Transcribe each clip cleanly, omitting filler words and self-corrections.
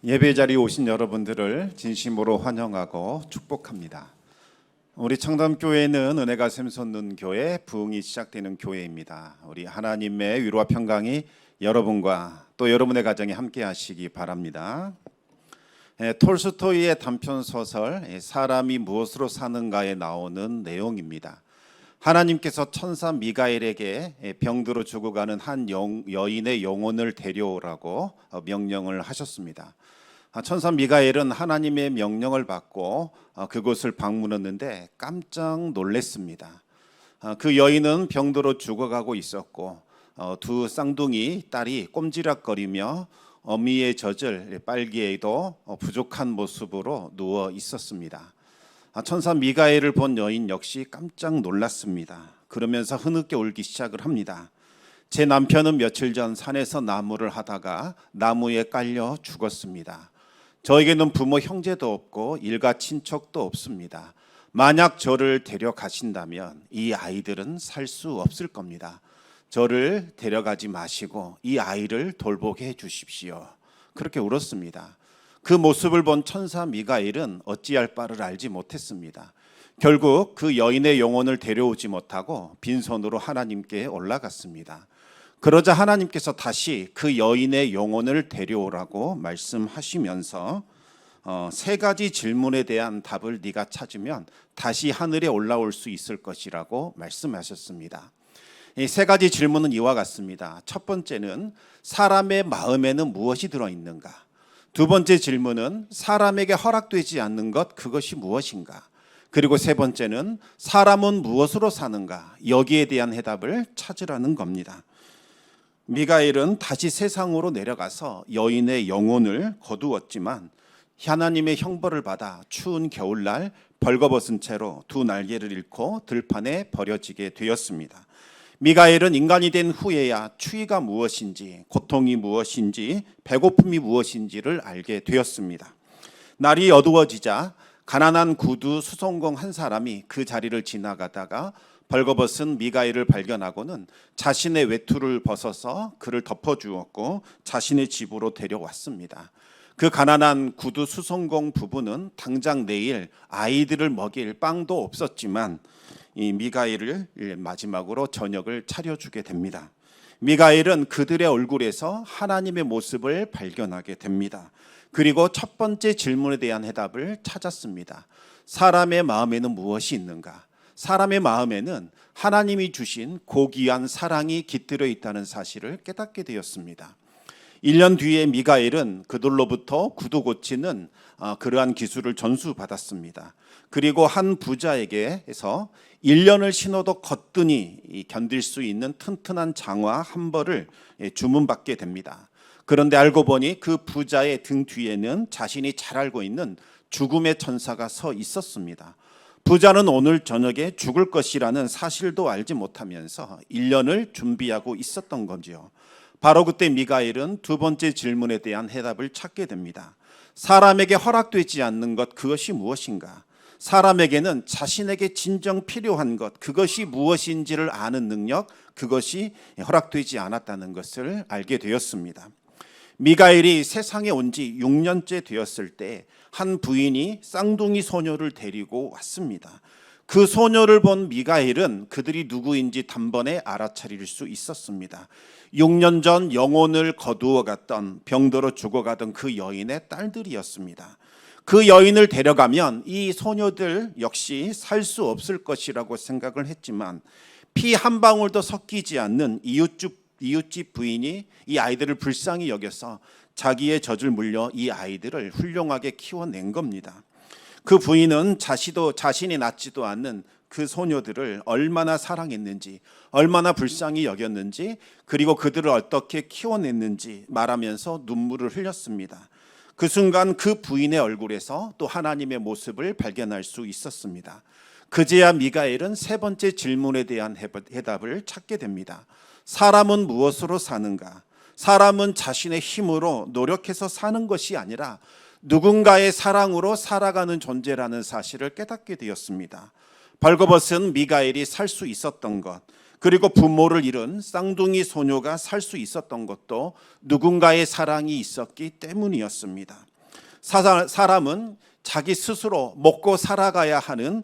예배 자리에 오신 여러분들을 진심으로 환영하고 축복합니다. 우리 청담교회는 은혜가 샘솟는 교회, 부흥이 시작되는 교회입니다. 우리 하나님의 위로와 평강이 여러분과 또 여러분의 가정에 함께 하시기 바랍니다. 톨스토이의 단편소설 사람이 무엇으로 사는가에 나오는 내용입니다. 하나님께서 천사 미가엘에게 병들어 죽어가는 한 여인의 영혼을 데려오라고 명령을 하셨습니다. 천사 미가엘은 하나님의 명령을 받고 그곳을 방문했는데 깜짝 놀랐습니다. 그 여인은 병들어 죽어가고 있었고 두 쌍둥이 딸이 꼼지락거리며 어미의 젖을 빨기에도 부족한 모습으로 누워 있었습니다. 천사 미가엘을 본 여인 역시 깜짝 놀랐습니다. 그러면서 흐느껴 울기 시작을 합니다. 제 남편은 며칠 전 산에서 나무를 하다가 나무에 깔려 죽었습니다. 저에게는 부모 형제도 없고 일가 친척도 없습니다. 만약 저를 데려가신다면 이 아이들은 살 수 없을 겁니다. 저를 데려가지 마시고 이 아이를 돌보게 해주십시오. 그렇게 울었습니다. 그 모습을 본 천사 미가엘은 어찌할 바를 알지 못했습니다. 결국 그 여인의 영혼을 데려오지 못하고 빈손으로 하나님께 올라갔습니다. 그러자 하나님께서 다시 그 여인의 영혼을 데려오라고 말씀하시면서 세 가지 질문에 대한 답을 네가 찾으면 다시 하늘에 올라올 수 있을 것이라고 말씀하셨습니다. 이 세 가지 질문은 이와 같습니다. 첫 번째는 사람의 마음에는 무엇이 들어있는가? 두 번째 질문은 사람에게 허락되지 않는 것, 그것이 무엇인가? 그리고 세 번째는 사람은 무엇으로 사는가? 여기에 대한 해답을 찾으라는 겁니다. 미가엘은 다시 세상으로 내려가서 여인의 영혼을 거두었지만 하나님의 형벌을 받아 추운 겨울날 벌거벗은 채로 두 날개를 잃고 들판에 버려지게 되었습니다. 미가엘은 인간이 된 후에야 추위가 무엇인지, 고통이 무엇인지, 배고픔이 무엇인지를 알게 되었습니다. 날이 어두워지자 가난한 구두 수송공 한 사람이 그 자리를 지나가다가 벌거벗은 미가엘을 발견하고는 자신의 외투를 벗어서 그를 덮어주었고 자신의 집으로 데려왔습니다. 그 가난한 구두 수송공 부부는 당장 내일 아이들을 먹일 빵도 없었지만 이 미가엘을 마지막으로 저녁을 차려주게 됩니다. 미가엘은 그들의 얼굴에서 하나님의 모습을 발견하게 됩니다. 그리고 첫 번째 질문에 대한 해답을 찾았습니다. 사람의 마음에는 무엇이 있는가? 사람의 마음에는 하나님이 주신 고귀한 사랑이 깃들어 있다는 사실을 깨닫게 되었습니다. 1년 뒤에 미가엘은 그들로부터 구두 고치는 그러한 기술을 전수받았습니다. 그리고 한 부자에게서 1년을 신어도 거뜬히 견딜 수 있는 튼튼한 장화 한 벌을 주문받게 됩니다. 그런데 알고 보니 그 부자의 등 뒤에는 자신이 잘 알고 있는 죽음의 천사가 서 있었습니다. 부자는 오늘 저녁에 죽을 것이라는 사실도 알지 못하면서 1년을 준비하고 있었던 거죠. 바로 그때 미가엘은 두 번째 질문에 대한 해답을 찾게 됩니다. 사람에게 허락되지 않는 것, 그것이 무엇인가? 사람에게는 자신에게 진정 필요한 것, 그것이 무엇인지를 아는 능력, 그것이 허락되지 않았다는 것을 알게 되었습니다. 미가엘이 세상에 온 지 6년째 되었을 때 한 부인이 쌍둥이 소녀를 데리고 왔습니다. 그 소녀를 본 미가엘은 그들이 누구인지 단번에 알아차릴 수 있었습니다. 6년 전 영혼을 거두어 갔던 병들어 죽어가던 그 여인의 딸들이었습니다. 그 여인을 데려가면 이 소녀들 역시 살 수 없을 것이라고 생각을 했지만 피 한 방울도 섞이지 않는 이웃집 부인이 이 아이들을 불쌍히 여겨서 자기의 젖을 물려 이 아이들을 훌륭하게 키워낸 겁니다. 그 부인은 자신이 낳지도 않는 그 소녀들을 얼마나 사랑했는지, 얼마나 불쌍히 여겼는지, 그리고 그들을 어떻게 키워냈는지 말하면서 눈물을 흘렸습니다. 그 순간 그 부인의 얼굴에서 또 하나님의 모습을 발견할 수 있었습니다. 그제야 미가엘은 세 번째 질문에 대한 해답을 찾게 됩니다. 사람은 무엇으로 사는가? 사람은 자신의 힘으로 노력해서 사는 것이 아니라 누군가의 사랑으로 살아가는 존재라는 사실을 깨닫게 되었습니다. 벌거벗은 미가엘이 살 수 있었던 것, 그리고 부모를 잃은 쌍둥이 소녀가 살 수 있었던 것도 누군가의 사랑이 있었기 때문이었습니다. 사람은 자기 스스로 먹고 살아가야 하는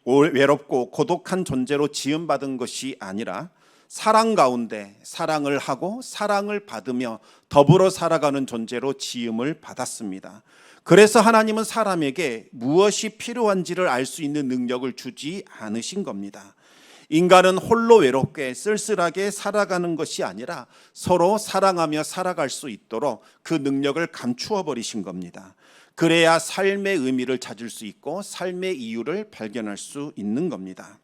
외롭고 고독한 존재로 지음받은 것이 아니라 사랑 가운데 사랑을 하고 사랑을 받으며 더불어 살아가는 존재로 지음을 받았습니다. 그래서 하나님은 사람에게 무엇이 필요한지를 알 수 있는 능력을 주지 않으신 겁니다. 인간은 홀로 외롭게 쓸쓸하게 살아가는 것이 아니라 서로 사랑하며 살아갈 수 있도록 그 능력을 감추어 버리신 겁니다. 그래야 삶의 의미를 찾을 수 있고 삶의 이유를 발견할 수 있는 겁니다.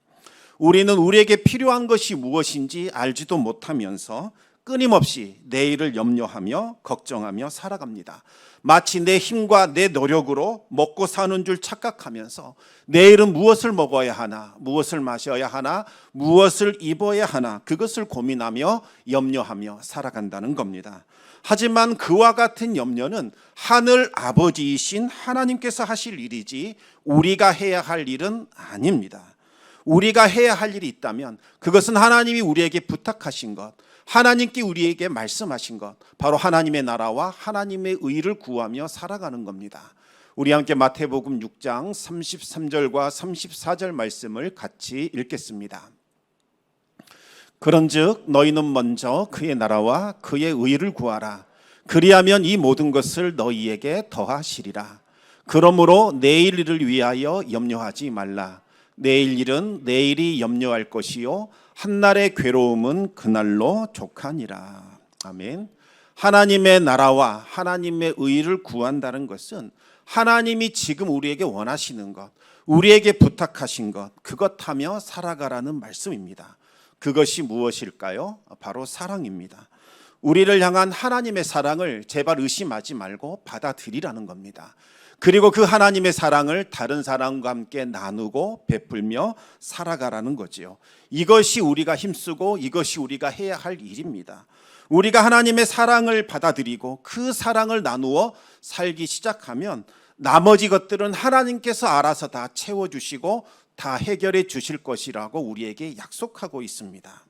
우리는 우리에게 필요한 것이 무엇인지 알지도 못하면서 끊임없이 내일을 염려하며 걱정하며 살아갑니다. 마치 내 힘과 내 노력으로 먹고 사는 줄 착각하면서 내일은 무엇을 먹어야 하나, 무엇을 마셔야 하나, 무엇을 입어야 하나, 그것을 고민하며 염려하며 살아간다는 겁니다. 하지만 그와 같은 염려는 하늘 아버지이신 하나님께서 하실 일이지 우리가 해야 할 일은 아닙니다. 우리가 해야 할 일이 있다면 그것은 하나님이 우리에게 부탁하신 것, 하나님께 우리에게 말씀하신 것, 바로 하나님의 나라와 하나님의 의를 구하며 살아가는 겁니다. 우리 함께 마태복음 6장 33절과 34절 말씀을 같이 읽겠습니다. 그런즉 너희는 먼저 그의 나라와 그의 의를 구하라. 그리하면 이 모든 것을 너희에게 더하시리라. 그러므로 내일 일을 위하여 염려하지 말라. 내일 일은 내일이 염려할 것이요 한날의 괴로움은 그날로 족하니라. 아멘. 하나님의 나라와 하나님의 의를 구한다는 것은 하나님이 지금 우리에게 원하시는 것, 우리에게 부탁하신 것, 그것 하며 살아가라는 말씀입니다. 그것이 무엇일까요? 바로 사랑입니다. 우리를 향한 하나님의 사랑을 제발 의심하지 말고 받아들이라는 겁니다. 그리고 그 하나님의 사랑을 다른 사람과 함께 나누고 베풀며 살아가라는 거지요. 이것이 우리가 힘쓰고 이것이 우리가 해야 할 일입니다. 우리가 하나님의 사랑을 받아들이고 그 사랑을 나누어 살기 시작하면 나머지 것들은 하나님께서 알아서 다 채워주시고 다 해결해 주실 것이라고 우리에게 약속하고 있습니다.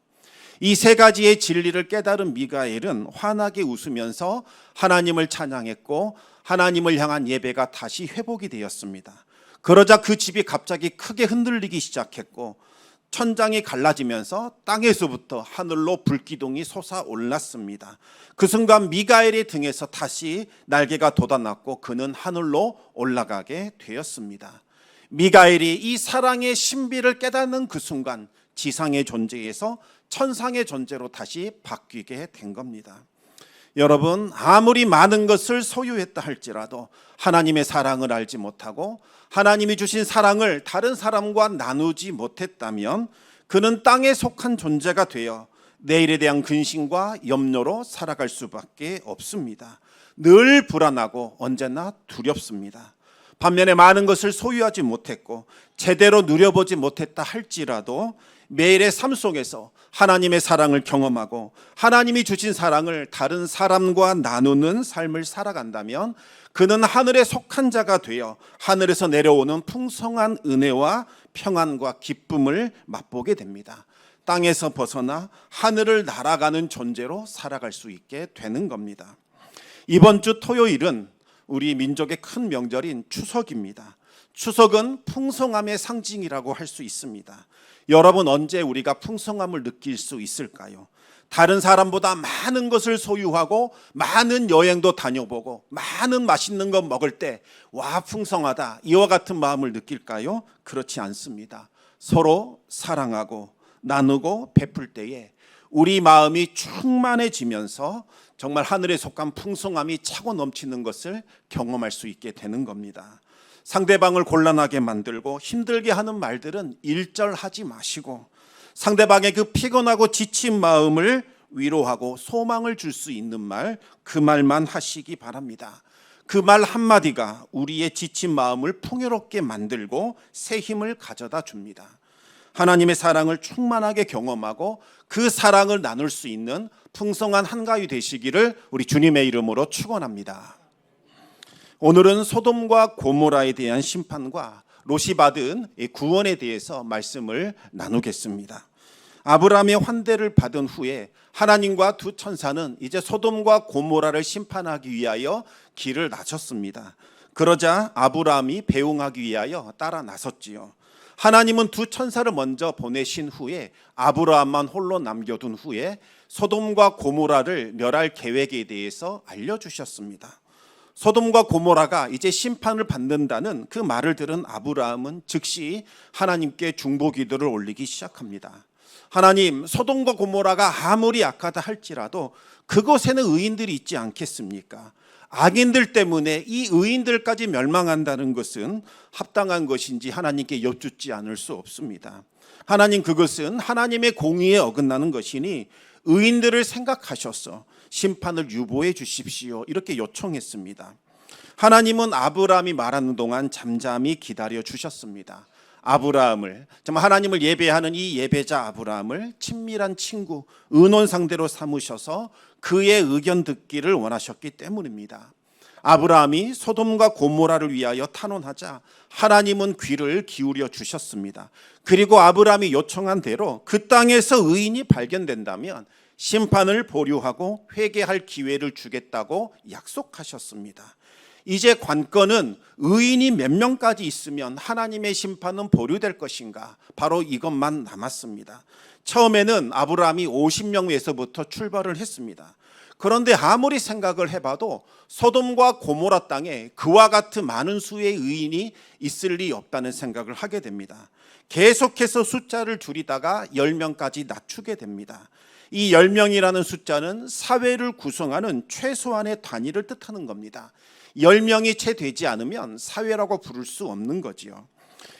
이 세 가지의 진리를 깨달은 미가엘은 환하게 웃으면서 하나님을 찬양했고 하나님을 향한 예배가 다시 회복이 되었습니다. 그러자 그 집이 갑자기 크게 흔들리기 시작했고 천장이 갈라지면서 땅에서부터 하늘로 불기둥이 솟아올랐습니다. 그 순간 미가엘의 등에서 다시 날개가 돋아났고 그는 하늘로 올라가게 되었습니다. 미가엘이 이 사랑의 신비를 깨닫는 그 순간 지상의 존재에서 천상의 존재로 다시 바뀌게 된 겁니다. 여러분, 아무리 많은 것을 소유했다 할지라도 하나님의 사랑을 알지 못하고 하나님이 주신 사랑을 다른 사람과 나누지 못했다면 그는 땅에 속한 존재가 되어 내일에 대한 근심과 염려로 살아갈 수밖에 없습니다. 늘 불안하고 언제나 두렵습니다. 반면에 많은 것을 소유하지 못했고 제대로 누려보지 못했다 할지라도 매일의 삶 속에서 하나님의 사랑을 경험하고 하나님이 주신 사랑을 다른 사람과 나누는 삶을 살아간다면 그는 하늘에 속한 자가 되어 하늘에서 내려오는 풍성한 은혜와 평안과 기쁨을 맛보게 됩니다. 땅에서 벗어나 하늘을 날아가는 존재로 살아갈 수 있게 되는 겁니다. 이번 주 토요일은 우리 민족의 큰 명절인 추석입니다. 추석은 풍성함의 상징이라고 할 수 있습니다. 여러분, 언제 우리가 풍성함을 느낄 수 있을까요? 다른 사람보다 많은 것을 소유하고 많은 여행도 다녀보고 많은 맛있는 거 먹을 때 와, 풍성하다, 이와 같은 마음을 느낄까요? 그렇지 않습니다. 서로 사랑하고 나누고 베풀 때에 우리 마음이 충만해지면서 정말 하늘에 속한 풍성함이 차고 넘치는 것을 경험할 수 있게 되는 겁니다. 상대방을 곤란하게 만들고 힘들게 하는 말들은 일절하지 마시고 상대방의 그 피곤하고 지친 마음을 위로하고 소망을 줄 수 있는 말, 그 말만 하시기 바랍니다. 그 말 한마디가 우리의 지친 마음을 풍요롭게 만들고 새 힘을 가져다 줍니다. 하나님의 사랑을 충만하게 경험하고 그 사랑을 나눌 수 있는 풍성한 한가위 되시기를 우리 주님의 이름으로 축원합니다. 오늘은 소돔과 고모라에 대한 심판과 롯이 받은 구원에 대해서 말씀을 나누겠습니다. 아브라함의 환대를 받은 후에 하나님과 두 천사는 이제 소돔과 고모라를 심판하기 위하여 길을 나섰습니다. 그러자 아브라함이 배웅하기 위하여 따라 나섰지요. 하나님은 두 천사를 먼저 보내신 후에 아브라함만 홀로 남겨둔 후에 소돔과 고모라를 멸할 계획에 대해서 알려주셨습니다. 소돔과 고모라가 이제 심판을 받는다는 그 말을 들은 아브라함은 즉시 하나님께 중보기도를 올리기 시작합니다. 하나님, 소돔과 고모라가 아무리 악하다 할지라도 그곳에는 의인들이 있지 않겠습니까? 악인들 때문에 이 의인들까지 멸망한다는 것은 합당한 것인지 하나님께 여쭙지 않을 수 없습니다. 하나님, 그것은 하나님의 공의에 어긋나는 것이니 의인들을 생각하셔서 심판을 유보해 주십시오, 이렇게 요청했습니다. 하나님은 아브라함이 말하는 동안 잠잠히 기다려 주셨습니다. 아브라함을, 정말 하나님을 예배하는 이 예배자 아브라함을 친밀한 친구, 의논 상대로 삼으셔서 그의 의견 듣기를 원하셨기 때문입니다. 아브라함이 소돔과 고모라를 위하여 탄원하자 하나님은 귀를 기울여 주셨습니다. 그리고 아브라함이 요청한 대로 그 땅에서 의인이 발견된다면 심판을 보류하고 회개할 기회를 주겠다고 약속하셨습니다. 이제 관건은 의인이 몇 명까지 있으면 하나님의 심판은 보류될 것인가, 바로 이것만 남았습니다. 처음에는 아브라함이 50명에서부터 출발을 했습니다. 그런데 아무리 생각을 해봐도 소돔과 고모라 땅에 그와 같은 많은 수의 의인이 있을 리 없다는 생각을 하게 됩니다. 계속해서 숫자를 줄이다가 10명까지 낮추게 됩니다. 이 10명이라는 숫자는 사회를 구성하는 최소한의 단위를 뜻하는 겁니다. 10명이 채 되지 않으면 사회라고 부를 수 없는 거지요.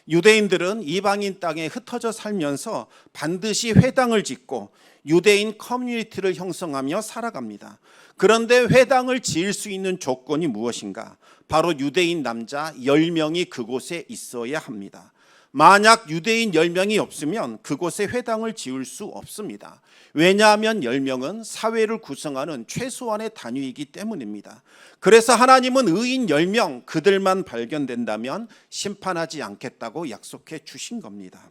유대인들은 이방인 땅에 흩어져 살면서 반드시 회당을 짓고 유대인 커뮤니티를 형성하며 살아갑니다. 그런데 회당을 지을 수 있는 조건이 무엇인가? 바로 유대인 남자 10명이 그곳에 있어야 합니다. 만약 유대인 10명이 없으면 그곳에 회당을 지을 수 없습니다. 왜냐하면 10명은 사회를 구성하는 최소한의 단위이기 때문입니다. 그래서 하나님은 의인 10명, 그들만 발견된다면 심판하지 않겠다고 약속해 주신 겁니다.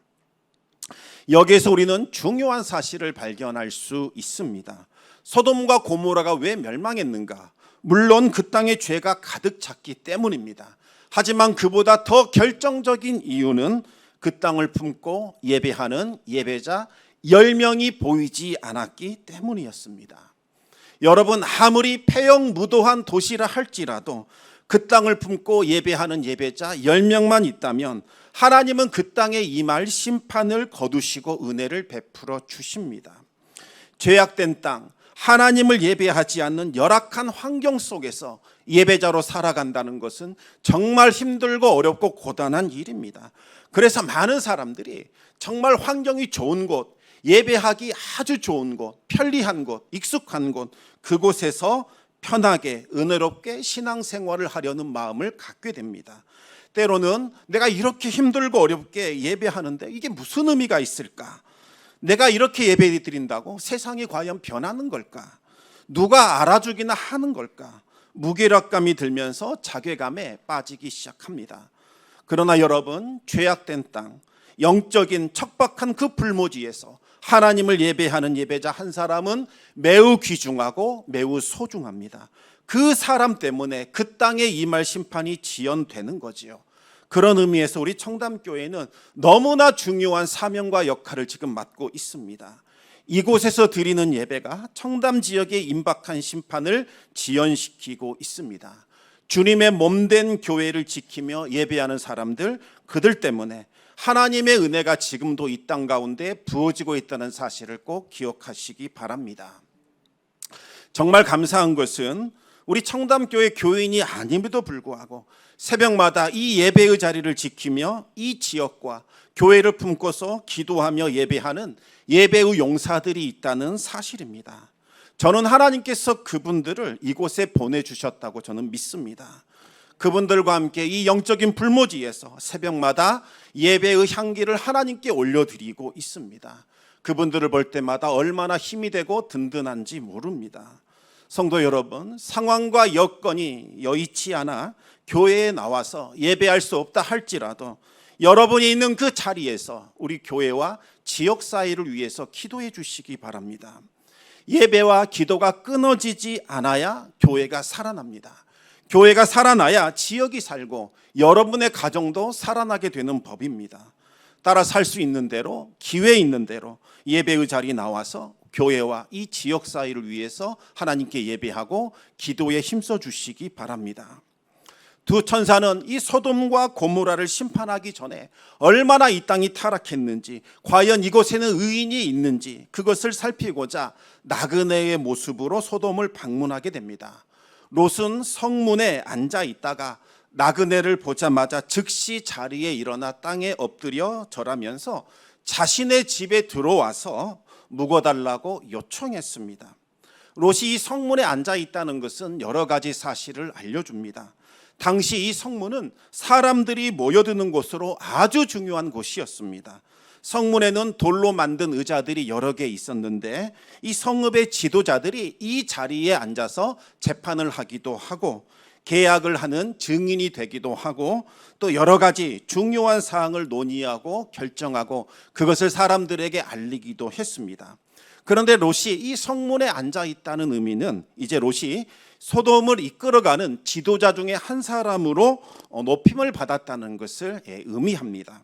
여기에서 우리는 중요한 사실을 발견할 수 있습니다. 소돔과 고모라가 왜 멸망했는가? 물론 그 땅에 죄가 가득 찼기 때문입니다. 하지만 그보다 더 결정적인 이유는 그 땅을 품고 예배하는 예배자 10명이 보이지 않았기 때문이었습니다. 여러분, 아무리 폐역무도한 도시라 할지라도 그 땅을 품고 예배하는 예배자 10명만 있다면 하나님은 그 땅에 임할 심판을 거두시고 은혜를 베풀어 주십니다. 죄악된 땅, 하나님을 예배하지 않는 열악한 환경 속에서 예배자로 살아간다는 것은 정말 힘들고 어렵고 고단한 일입니다. 그래서 많은 사람들이 정말 환경이 좋은 곳, 예배하기 아주 좋은 곳, 편리한 곳, 익숙한 곳, 그곳에서 편하게 은혜롭게 신앙생활을 하려는 마음을 갖게 됩니다. 때로는 내가 이렇게 힘들고 어렵게 예배하는데 이게 무슨 의미가 있을까? 내가 이렇게 예배 드린다고 세상이 과연 변하는 걸까? 누가 알아주기나 하는 걸까? 무기력감이 들면서 자괴감에 빠지기 시작합니다. 그러나 여러분, 죄악된 땅, 영적인 척박한 그 불모지에서 하나님을 예배하는 예배자 한 사람은 매우 귀중하고 매우 소중합니다. 그 사람 때문에 그 땅에 임할 심판이 지연되는 거지요. 그런 의미에서 우리 청담교회는 너무나 중요한 사명과 역할을 지금 맡고 있습니다. 이곳에서 드리는 예배가 청담 지역의 임박한 심판을 지연시키고 있습니다. 주님의 몸된 교회를 지키며 예배하는 사람들, 그들 때문에 하나님의 은혜가 지금도 이 땅 가운데 부어지고 있다는 사실을 꼭 기억하시기 바랍니다. 정말 감사한 것은 우리 청담교회 교인이 아님에도 불구하고 새벽마다 이 예배의 자리를 지키며 이 지역과 교회를 품고서 기도하며 예배하는 예배의 용사들이 있다는 사실입니다. 저는 하나님께서 그분들을 이곳에 보내주셨다고 저는 믿습니다. 그분들과 함께 이 영적인 불모지에서 새벽마다 예배의 향기를 하나님께 올려드리고 있습니다. 그분들을 볼 때마다 얼마나 힘이 되고 든든한지 모릅니다. 성도 여러분, 상황과 여건이 여의치 않아 교회에 나와서 예배할 수 없다 할지라도 여러분이 있는 그 자리에서 우리 교회와 지역사회를 위해서 기도해 주시기 바랍니다. 예배와 기도가 끊어지지 않아야 교회가 살아납니다. 교회가 살아나야 지역이 살고 여러분의 가정도 살아나게 되는 법입니다. 따라 살 수 있는 대로, 기회 있는 대로 예배의 자리에 나와서 교회와 이 지역사회를 위해서 하나님께 예배하고 기도에 힘써 주시기 바랍니다. 두 천사는 이 소돔과 고모라를 심판하기 전에 얼마나 이 땅이 타락했는지, 과연 이곳에는 의인이 있는지 그것을 살피고자 나그네의 모습으로 소돔을 방문하게 됩니다. 롯은 성문에 앉아 있다가 나그네를 보자마자 즉시 자리에 일어나 땅에 엎드려 절하면서 자신의 집에 들어와서 묵어달라고 요청했습니다. 롯이 이 성문에 앉아 있다는 것은 여러 가지 사실을 알려줍니다. 당시 이 성문은 사람들이 모여드는 곳으로 아주 중요한 곳이었습니다. 성문에는 돌로 만든 의자들이 여러 개 있었는데 이 성읍의 지도자들이 이 자리에 앉아서 재판을 하기도 하고 계약을 하는 증인이 되기도 하고 또 여러 가지 중요한 사항을 논의하고 결정하고 그것을 사람들에게 알리기도 했습니다. 그런데 롯이 이 성문에 앉아 있다는 의미는 이제 롯이 소돔을 이끌어가는 지도자 중에 한 사람으로 높임을 받았다는 것을 의미합니다.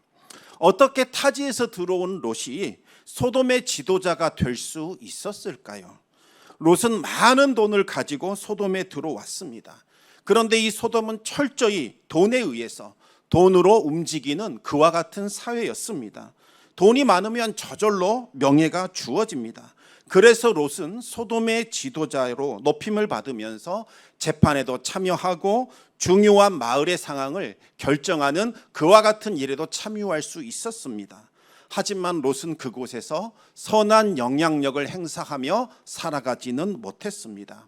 어떻게 타지에서 들어온 롯이 소돔의 지도자가 될 수 있었을까요? 롯은 많은 돈을 가지고 소돔에 들어왔습니다. 그런데 이 소돔은 철저히 돈에 의해서 돈으로 움직이는 그와 같은 사회였습니다. 돈이 많으면 저절로 명예가 주어집니다. 그래서 롯은 소돔의 지도자로 높임을 받으면서 재판에도 참여하고 중요한 마을의 상황을 결정하는 그와 같은 일에도 참여할 수 있었습니다. 하지만 롯은 그곳에서 선한 영향력을 행사하며 살아가지는 못했습니다.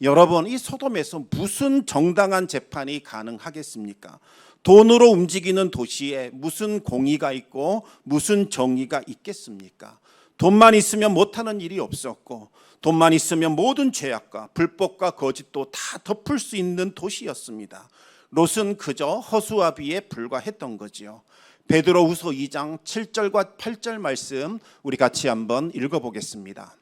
여러분, 이 소돔에서 무슨 정당한 재판이 가능하겠습니까? 돈으로 움직이는 도시에 무슨 공의가 있고 무슨 정의가 있겠습니까? 돈만 있으면 못하는 일이 없었고 돈만 있으면 모든 죄악과 불법과 거짓도 다 덮을 수 있는 도시였습니다. 롯은 그저 허수아비에 불과했던 거지요. 베드로후서 2장 7절과 8절 말씀 우리 같이 한번 읽어보겠습니다.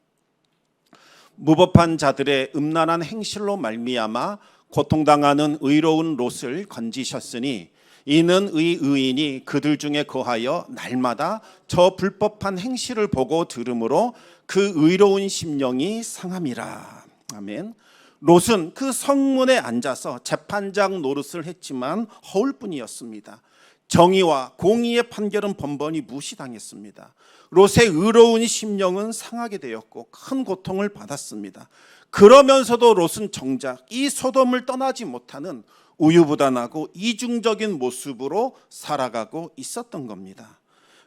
무법한 자들의 음란한 행실로 말미암아 고통당하는 의로운 롯을 건지셨으니 이는 의인이 그들 중에 거하여 날마다 저 불법한 행실을 보고 들으므로 그 의로운 심령이 상함이라. 아멘. 롯은 그 성문에 앉아서 재판장 노릇을 했지만 허울뿐이었습니다. 정의와 공의의 판결은 번번이 무시당했습니다. 롯의 의로운 심령은 상하게 되었고 큰 고통을 받았습니다. 그러면서도 롯은 정작 이 소돔을 떠나지 못하는 우유부단하고 이중적인 모습으로 살아가고 있었던 겁니다.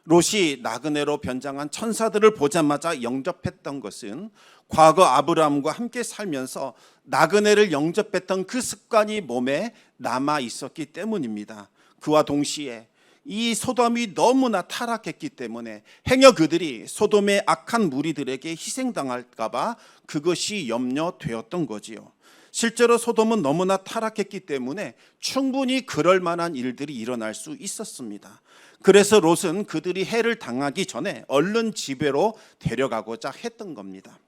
롯이 나그네로 변장한 천사들을 보자마자 영접했던 것은 과거 아브라함과 함께 살면서 나그네를 영접했던 그 습관이 몸에 남아 있었기 때문입니다. 그와 동시에 이 소돔이 너무나 타락했기 때문에 행여 그들이 소돔의 악한 무리들에게 희생당할까 봐 그것이 염려되었던 거지요. 실제로 소돔은 너무나 타락했기 때문에 충분히 그럴 만한 일들이 일어날 수 있었습니다. 그래서 롯은 그들이 해를 당하기 전에 얼른 집에로 데려가고자 했던 겁니다.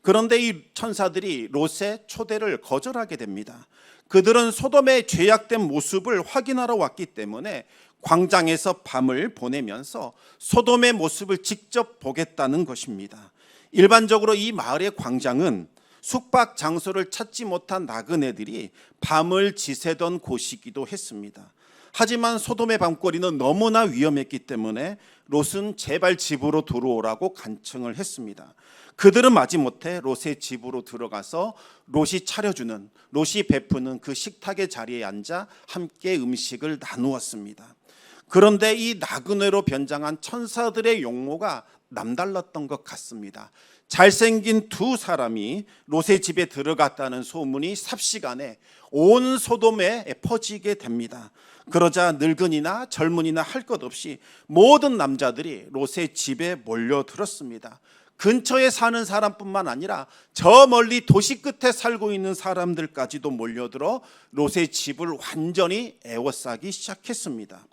그런데 이 천사들이 롯의 초대를 거절하게 됩니다. 그들은 소돔의 죄악된 모습을 확인하러 왔기 때문에 광장에서 밤을 보내면서 소돔의 모습을 직접 보겠다는 것입니다. 일반적으로 이 마을의 광장은 숙박 장소를 찾지 못한 나그네들이 밤을 지새던 곳이기도 했습니다. 하지만 소돔의 밤거리는 너무나 위험했기 때문에 롯은 제발 집으로 들어오라고 간청을 했습니다. 그들은 마지못해 롯의 집으로 들어가서 롯이 차려주는, 롯이 베푸는 그 식탁의 자리에 앉아 함께 음식을 나누었습니다. 그런데 이 나그네로 변장한 천사들의 용모가 남달랐던 것 같습니다. 잘생긴 두 사람이 롯의 집에 들어갔다는 소문이 삽시간에 온 소돔에 퍼지게 됩니다. 그러자 늙은이나 젊은이나 할 것 없이 모든 남자들이 롯의 집에 몰려들었습니다. 근처에 사는 사람뿐만 아니라 저 멀리 도시 끝에 살고 있는 사람들까지도 몰려들어 롯의 집을 완전히 에워싸기 시작했습니다.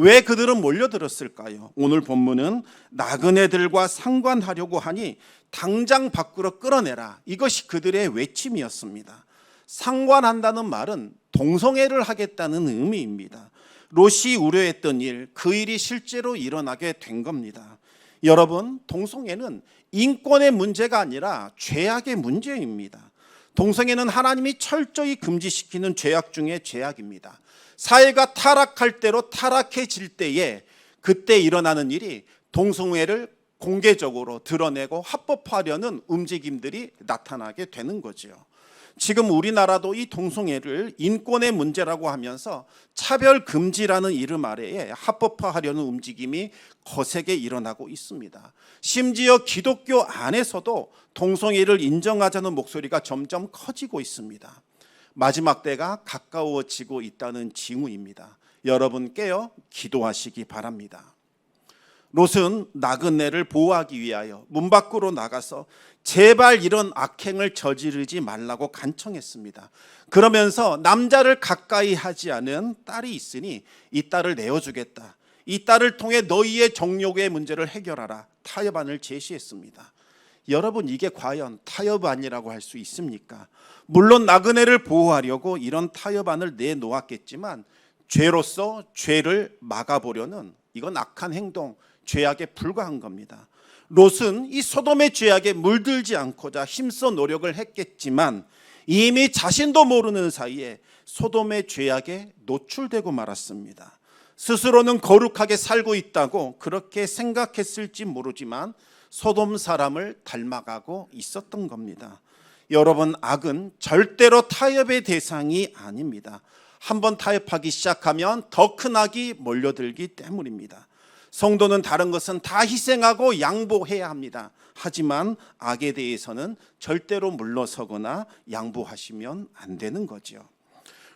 왜 그들은 몰려들었을까요? 오늘 본문은 나그네들과 상관하려고 하니 당장 밖으로 끌어내라. 이것이 그들의 외침이었습니다. 상관한다는 말은 동성애를 하겠다는 의미입니다. 롯이 우려했던 일, 그 일이 실제로 일어나게 된 겁니다. 여러분, 동성애는 인권의 문제가 아니라 죄악의 문제입니다. 동성애는 하나님이 철저히 금지시키는 죄악 중에 죄악입니다. 사회가 타락할 대로 타락해질 때에 그때 일어나는 일이 동성애를 공개적으로 드러내고 합법화하려는 움직임들이 나타나게 되는 거죠. 지금 우리나라도 이 동성애를 인권의 문제라고 하면서 차별 금지라는 이름 아래에 합법화하려는 움직임이 거세게 일어나고 있습니다. 심지어 기독교 안에서도 동성애를 인정하자는 목소리가 점점 커지고 있습니다. 마지막 때가 가까워지고 있다는 징후입니다. 여러분 깨어 기도하시기 바랍니다. 롯은 나그네를 보호하기 위하여 문 밖으로 나가서 제발 이런 악행을 저지르지 말라고 간청했습니다. 그러면서 남자를 가까이 하지 않은 딸이 있으니 이 딸을 내어주겠다. 이 딸을 통해 너희의 정욕의 문제를 해결하라. 타협안을 제시했습니다. 여러분, 이게 과연 타협안이라고 할 수 있습니까? 물론 나그네를 보호하려고 이런 타협안을 내놓았겠지만 죄로서 죄를 막아보려는 이건 악한 행동, 죄악에 불과한 겁니다. 롯은 이 소돔의 죄악에 물들지 않고자 힘써 노력을 했겠지만 이미 자신도 모르는 사이에 소돔의 죄악에 노출되고 말았습니다. 스스로는 거룩하게 살고 있다고 그렇게 생각했을지 모르지만 소돔 사람을 닮아가고 있었던 겁니다. 여러분, 악은 절대로 타협의 대상이 아닙니다. 한번 타협하기 시작하면 더 큰 악이 몰려들기 때문입니다. 성도는 다른 것은 다 희생하고 양보해야 합니다. 하지만 악에 대해서는 절대로 물러서거나 양보하시면 안 되는 거죠.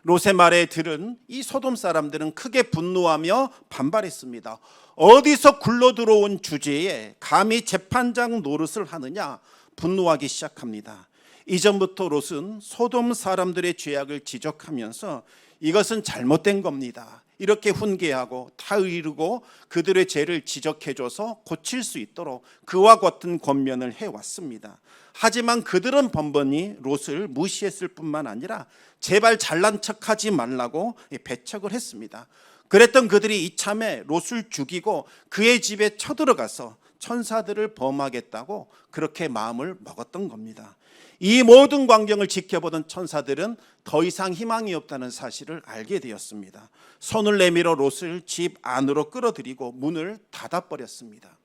롯의 말에 들은 이 소돔 사람들은 크게 분노하며 반발했습니다. 어디서 굴러들어온 주제에 감히 재판장 노릇을 하느냐 분노하기 시작합니다. 이전부터 롯은 소돔 사람들의 죄악을 지적하면서 이것은 잘못된 겁니다. 이렇게 훈계하고 타이르고 그들의 죄를 지적해줘서 고칠 수 있도록 그와 같은 권면을 해왔습니다. 하지만 그들은 번번이 롯을 무시했을 뿐만 아니라 제발 잘난 척하지 말라고 배척을 했습니다. 그랬던 그들이 이참에 롯을 죽이고 그의 집에 쳐들어가서 천사들을 범하겠다고 그렇게 마음을 먹었던 겁니다. 이 모든 광경을 지켜보던 천사들은 더 이상 희망이 없다는 사실을 알게 되었습니다. 손을 내밀어 롯을 집 안으로 끌어들이고 문을 닫아버렸습니다.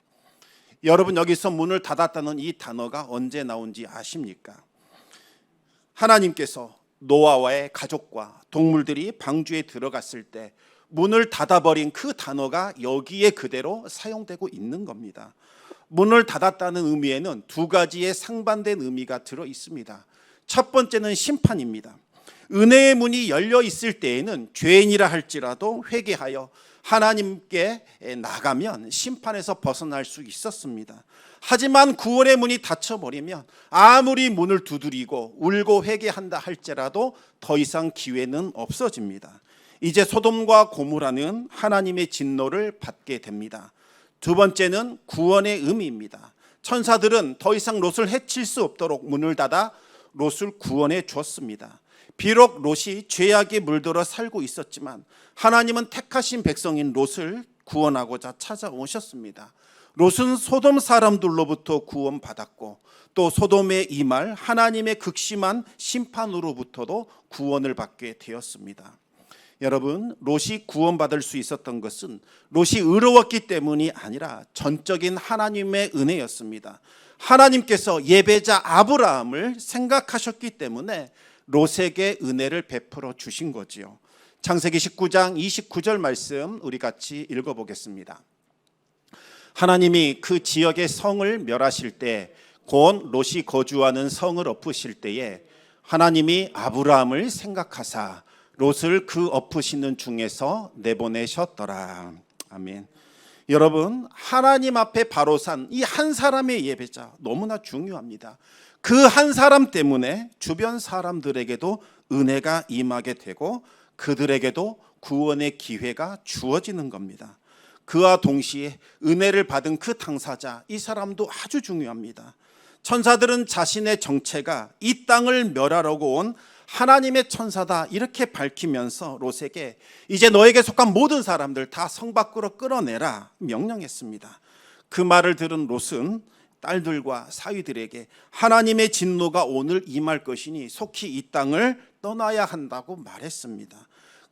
여러분, 여기서 문을 닫았다는 이 단어가 언제 나온지 아십니까? 하나님께서 노아와의 가족과 동물들이 방주에 들어갔을 때 문을 닫아버린 그 단어가 여기에 그대로 사용되고 있는 겁니다. 문을 닫았다는 의미에는 두 가지의 상반된 의미가 들어 있습니다. 첫 번째는 심판입니다. 은혜의 문이 열려 있을 때에는 죄인이라 할지라도 회개하여 하나님께 나가면 심판에서 벗어날 수 있었습니다. 하지만 구원의 문이 닫혀버리면 아무리 문을 두드리고 울고 회개한다 할지라도 더 이상 기회는 없어집니다. 이제 소돔과 고모라는 하나님의 진노를 받게 됩니다. 두 번째는 구원의 의미입니다. 천사들은 더 이상 롯을 해칠 수 없도록 문을 닫아 롯을 구원해 주었습니다. 비록 롯이 죄악에 물들어 살고 있었지만 하나님은 택하신 백성인 롯을 구원하고자 찾아오셨습니다. 롯은 소돔 사람들로부터 구원받았고 또 소돔에 임할 하나님의 극심한 심판으로부터도 구원을 받게 되었습니다. 여러분, 롯이 구원받을 수 있었던 것은 롯이 의로웠기 때문이 아니라 전적인 하나님의 은혜였습니다. 하나님께서 예배자 아브라함을 생각하셨기 때문에 롯에게 은혜를 베풀어 주신 거지요. 창세기 19장 29절 말씀 우리 같이 읽어보겠습니다. 하나님이 그 지역의 성을 멸하실 때 곧 롯이 거주하는 성을 엎으실 때에 하나님이 아브라함을 생각하사 롯을 그 엎으시는 중에서 내보내셨더라. 아멘. 여러분, 하나님 앞에 바로 산 이 한 사람의 예배자 너무나 중요합니다. 그 한 사람 때문에 주변 사람들에게도 은혜가 임하게 되고 그들에게도 구원의 기회가 주어지는 겁니다. 그와 동시에 은혜를 받은 그 당사자, 이 사람도 아주 중요합니다. 천사들은 자신의 정체가 이 땅을 멸하려고 온 하나님의 천사다 이렇게 밝히면서 롯에게 이제 너에게 속한 모든 사람들 다 성 밖으로 끌어내라 명령했습니다. 그 말을 들은 롯은 딸들과 사위들에게 하나님의 진노가 오늘 임할 것이니 속히 이 땅을 떠나야 한다고 말했습니다.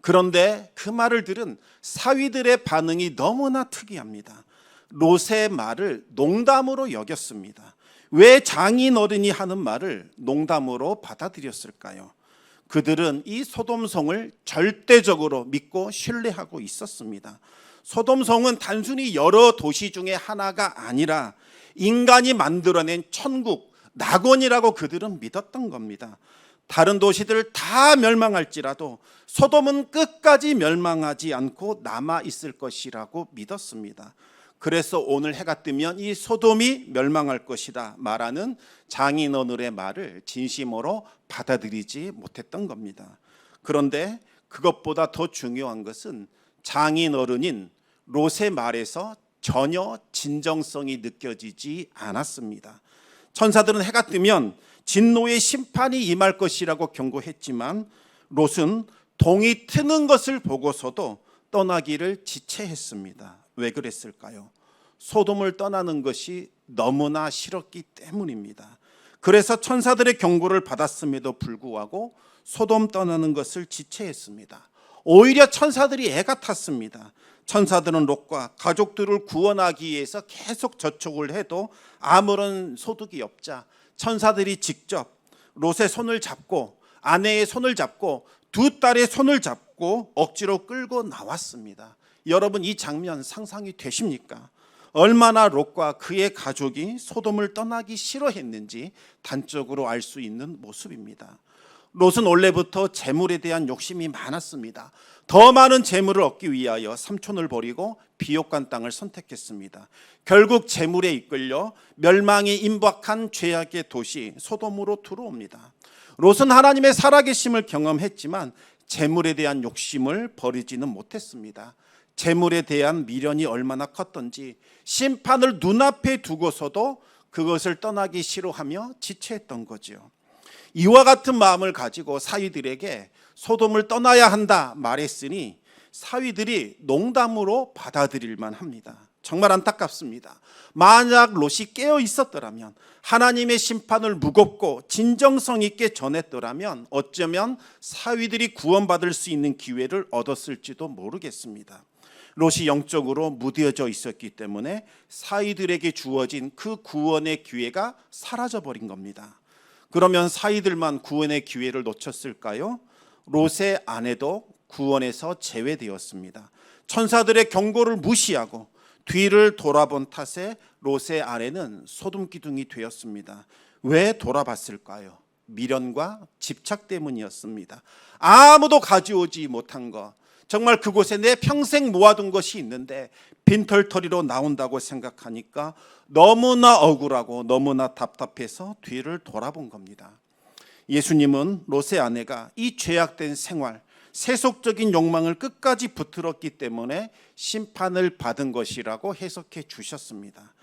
그런데 그 말을 들은 사위들의 반응이 너무나 특이합니다. 롯의 말을 농담으로 여겼습니다. 왜 장인어른이 하는 말을 농담으로 받아들였을까요? 그들은 이 소돔성을 절대적으로 믿고 신뢰하고 있었습니다. 소돔성은 단순히 여러 도시 중에 하나가 아니라 인간이 만들어낸 천국, 낙원이라고 그들은 믿었던 겁니다. 다른 도시들 다 멸망할지라도 소돔은 끝까지 멸망하지 않고 남아 있을 것이라고 믿었습니다. 그래서 오늘 해가 뜨면 이 소돔이 멸망할 것이다 말하는 장인어른의 말을 진심으로 받아들이지 못했던 겁니다. 그런데 그것보다 더 중요한 것은 장인어른인 롯의 말에서 전혀 진정성이 느껴지지 않았습니다. 천사들은 해가 뜨면 진노의 심판이 임할 것이라고 경고했지만 롯은 동이 트는 것을 보고서도 떠나기를 지체했습니다. 왜 그랬을까요? 소돔을 떠나는 것이 너무나 싫었기 때문입니다. 그래서 천사들의 경고를 받았음에도 불구하고 소돔 떠나는 것을 지체했습니다. 오히려 천사들이 애가 탔습니다. 천사들은 롯과 가족들을 구원하기 위해서 계속 저촉을 해도 아무런 소득이 없자 천사들이 직접 롯의 손을 잡고 아내의 손을 잡고 두 딸의 손을 잡고 억지로 끌고 나왔습니다. 여러분, 이 장면 상상이 되십니까? 얼마나 롯과 그의 가족이 소돔을 떠나기 싫어했는지 단적으로 알 수 있는 모습입니다. 롯은 원래부터 재물에 대한 욕심이 많았습니다. 더 많은 재물을 얻기 위하여 삼촌을 버리고 비옥한 땅을 선택했습니다. 결국 재물에 이끌려 멸망이 임박한 죄악의 도시 소돔으로 들어옵니다. 롯은 하나님의 살아계심을 경험했지만 재물에 대한 욕심을 버리지는 못했습니다. 재물에 대한 미련이 얼마나 컸던지 심판을 눈앞에 두고서도 그것을 떠나기 싫어하며 지체했던 거죠. 이와 같은 마음을 가지고 사위들에게 소돔을 떠나야 한다 말했으니 사위들이 농담으로 받아들일만 합니다. 정말 안타깝습니다. 만약 롯이 깨어 있었더라면, 하나님의 심판을 무겁고 진정성 있게 전했더라면 어쩌면 사위들이 구원받을 수 있는 기회를 얻었을지도 모르겠습니다. 롯이 영적으로 무뎌져 있었기 때문에 사위들에게 주어진 그 구원의 기회가 사라져버린 겁니다. 그러면 사위들만 구원의 기회를 놓쳤을까요? 롯의 아내도 구원에서 제외되었습니다. 천사들의 경고를 무시하고 뒤를 돌아본 탓에 롯의 아내는 소돔 기둥이 되었습니다. 왜 돌아봤을까요? 미련과 집착 때문이었습니다. 아무도 가져오지 못한 것, 정말 그곳에 내 평생 모아둔 것이 있는데 빈털터리로 나온다고 생각하니까 너무나 억울하고 너무나 답답해서 뒤를 돌아본 겁니다. 예수님은 롯의 아내가 이 죄악된 생활, 세속적인 욕망을 끝까지 붙들었기 때문에 심판을 받은 것이라고 해석해 주셨습니다.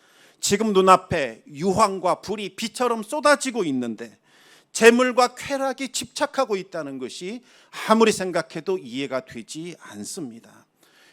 지금 눈앞에 유황과 불이 비처럼 쏟아지고 있는데 재물과 쾌락에 집착하고 있다는 것이 아무리 생각해도 이해가 되지 않습니다.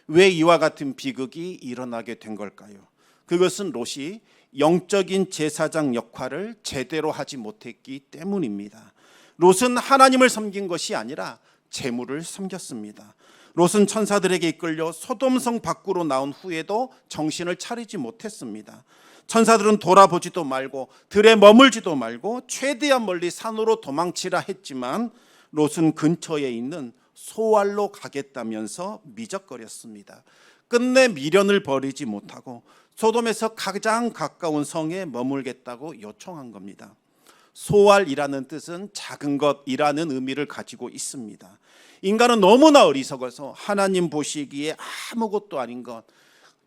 왜 이와 같은 비극이 일어나게 된 걸까요? 그것은 롯이 영적인 제사장 역할을 제대로 하지 못했기 때문입니다. 롯은 하나님을 섬긴 것이 아니라 재물을 섬겼습니다. 롯은 천사들에게 이끌려 소돔성 밖으로 나온 후에도 정신을 차리지 못했습니다. 천사들은 돌아보지도 말고 들에 머물지도 말고 최대한 멀리 산으로 도망치라 했지만 롯은 근처에 있는 소알로 가겠다면서 미적거렸습니다. 끝내 미련을 버리지 못하고 소돔에서 가장 가까운 성에 머물겠다고 요청한 겁니다. 소알이라는 뜻은 작은 것이라는 의미를 가지고 있습니다. 인간은 너무나 어리석어서 하나님 보시기에 아무것도 아닌 것,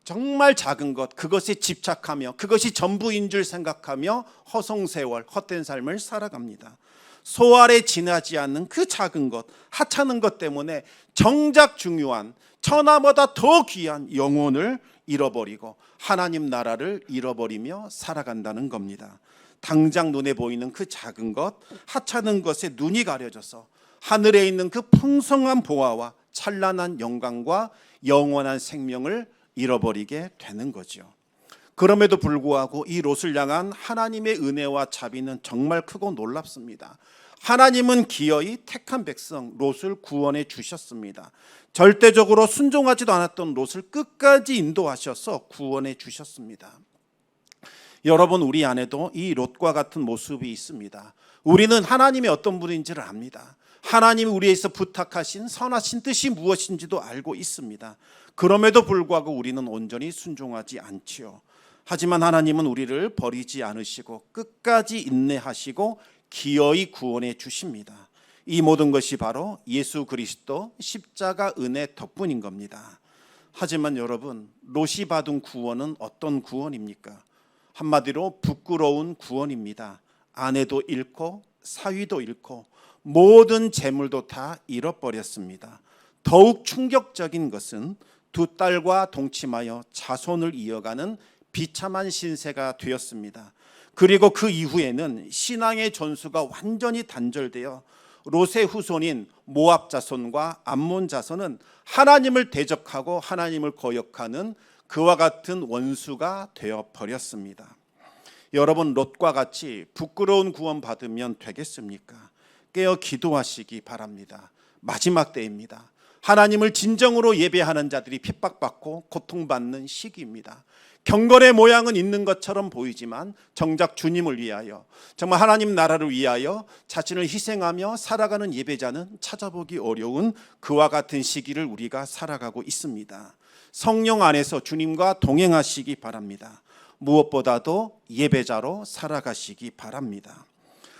정말 작은 것, 그것에 집착하며 그것이 전부인 줄 생각하며 허송세월, 헛된 삶을 살아갑니다. 소알에 지나지 않는 그 작은 것, 하찮은 것 때문에 정작 중요한 천하보다 더 귀한 영혼을 잃어버리고 하나님 나라를 잃어버리며 살아간다는 겁니다. 당장 눈에 보이는 그 작은 것, 하찮은 것에 눈이 가려져서 하늘에 있는 그 풍성한 보화와 찬란한 영광과 영원한 생명을 잃어버리게 되는 거죠. 그럼에도 불구하고 이 롯을 향한 하나님의 은혜와 자비는 정말 크고 놀랍습니다. 하나님은 기어이 택한 백성 롯을 구원해 주셨습니다. 절대적으로 순종하지도 않았던 롯을 끝까지 인도하셔서 구원해 주셨습니다. 여러분, 우리 안에도 이 롯과 같은 모습이 있습니다. 우리는 하나님이 어떤 분인지를 압니다. 하나님이 우리에게서 부탁하신 선하신 뜻이 무엇인지도 알고 있습니다. 그럼에도 불구하고 우리는 온전히 순종하지 않지요. 하지만 하나님은 우리를 버리지 않으시고 끝까지 인내하시고 기어이 구원해 주십니다. 이 모든 것이 바로 예수 그리스도 십자가 은혜 덕분인 겁니다. 하지만 여러분, 롯이 받은 구원은 어떤 구원입니까? 한마디로 부끄러운 구원입니다. 아내도 잃고 사위도 잃고 모든 재물도 다 잃어버렸습니다. 더욱 충격적인 것은 두 딸과 동침하여 자손을 이어가는 비참한 신세가 되었습니다. 그리고 그 이후에는 신앙의 전수가 완전히 단절되어 롯의 후손인 모압 자손과 암몬 자손은 하나님을 대적하고 하나님을 거역하는 그와 같은 원수가 되어 버렸습니다. 여러분, 롯과 같이 부끄러운 구원 받으면 되겠습니까? 깨어 기도하시기 바랍니다. 마지막 때입니다. 하나님을 진정으로 예배하는 자들이 핍박받고 고통받는 시기입니다. 경건의 모양은 있는 것처럼 보이지만 정작 주님을 위하여, 정말 하나님 나라를 위하여 자신을 희생하며 살아가는 예배자는 찾아보기 어려운 그와 같은 시기를 우리가 살아가고 있습니다. 성령 안에서 주님과 동행하시기 바랍니다. 무엇보다도 예배자로 살아가시기 바랍니다.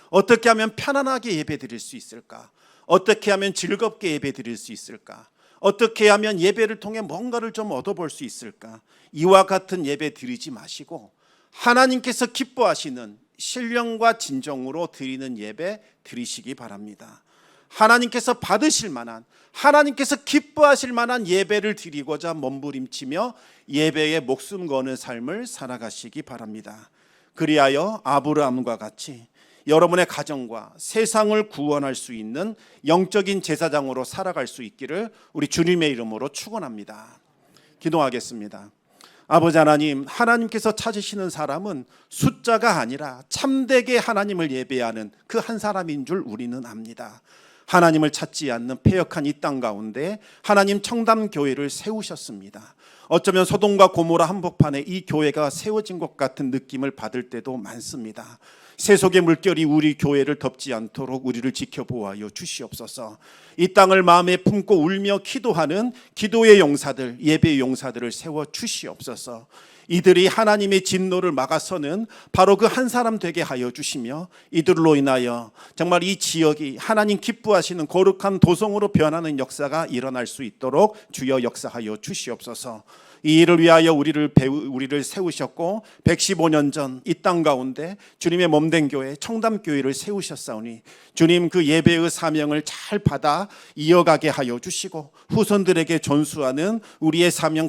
어떻게 하면 편안하게 예배드릴 수 있을까? 어떻게 하면 즐겁게 예배드릴 수 있을까? 어떻게 하면 예배를 통해 뭔가를 좀 얻어볼 수 있을까? 이와 같은 예배 드리지 마시고 하나님께서 기뻐하시는 신령과 진정으로 드리는 예배 드리시기 바랍니다. 하나님께서 받으실 만한, 하나님께서 기뻐하실 만한 예배를 드리고자 몸부림치며 예배에 목숨 거는 삶을 살아가시기 바랍니다. 그리하여 아브라함과 같이 여러분의 가정과 세상을 구원할 수 있는 영적인 제사장으로 살아갈 수 있기를 우리 주님의 이름으로 축원합니다. 기도하겠습니다. 아버지 하나님, 하나님께서 찾으시는 사람은 숫자가 아니라 참되게 하나님을 예배하는 그 한 사람인 줄 우리는 압니다. 하나님을 찾지 않는 패역한 이 땅 가운데 하나님 청담교회를 세우셨습니다. 어쩌면 소돔과 고모라 한복판에 이 교회가 세워진 것 같은 느낌을 받을 때도 많습니다. 세속의 물결이 우리 교회를 덮지 않도록 우리를 지켜보아여 주시옵소서. 이 땅을 마음에 품고 울며 기도하는 기도의 용사들, 예배의 용사들을 세워 주시옵소서. 이들이 하나님의 진노를 막아서는 바로 그 한 사람 되게 하여 주시며 이들로 인하여 정말 이 지역이 하나님 기뻐하시는 거룩한 도성으로 변하는 역사가 일어날 수 있도록 주여 역사하여 주시옵소서. 이 일을 위하여 우리를 세우셨고 115년 전 이 땅 가운데 주님의 몸된 교회 청담교회를 세우셨사오니 주님 그 예배의 사명을 잘 받아 이어가게 하여 주시고 후손들에게 전수하는 우리의 사명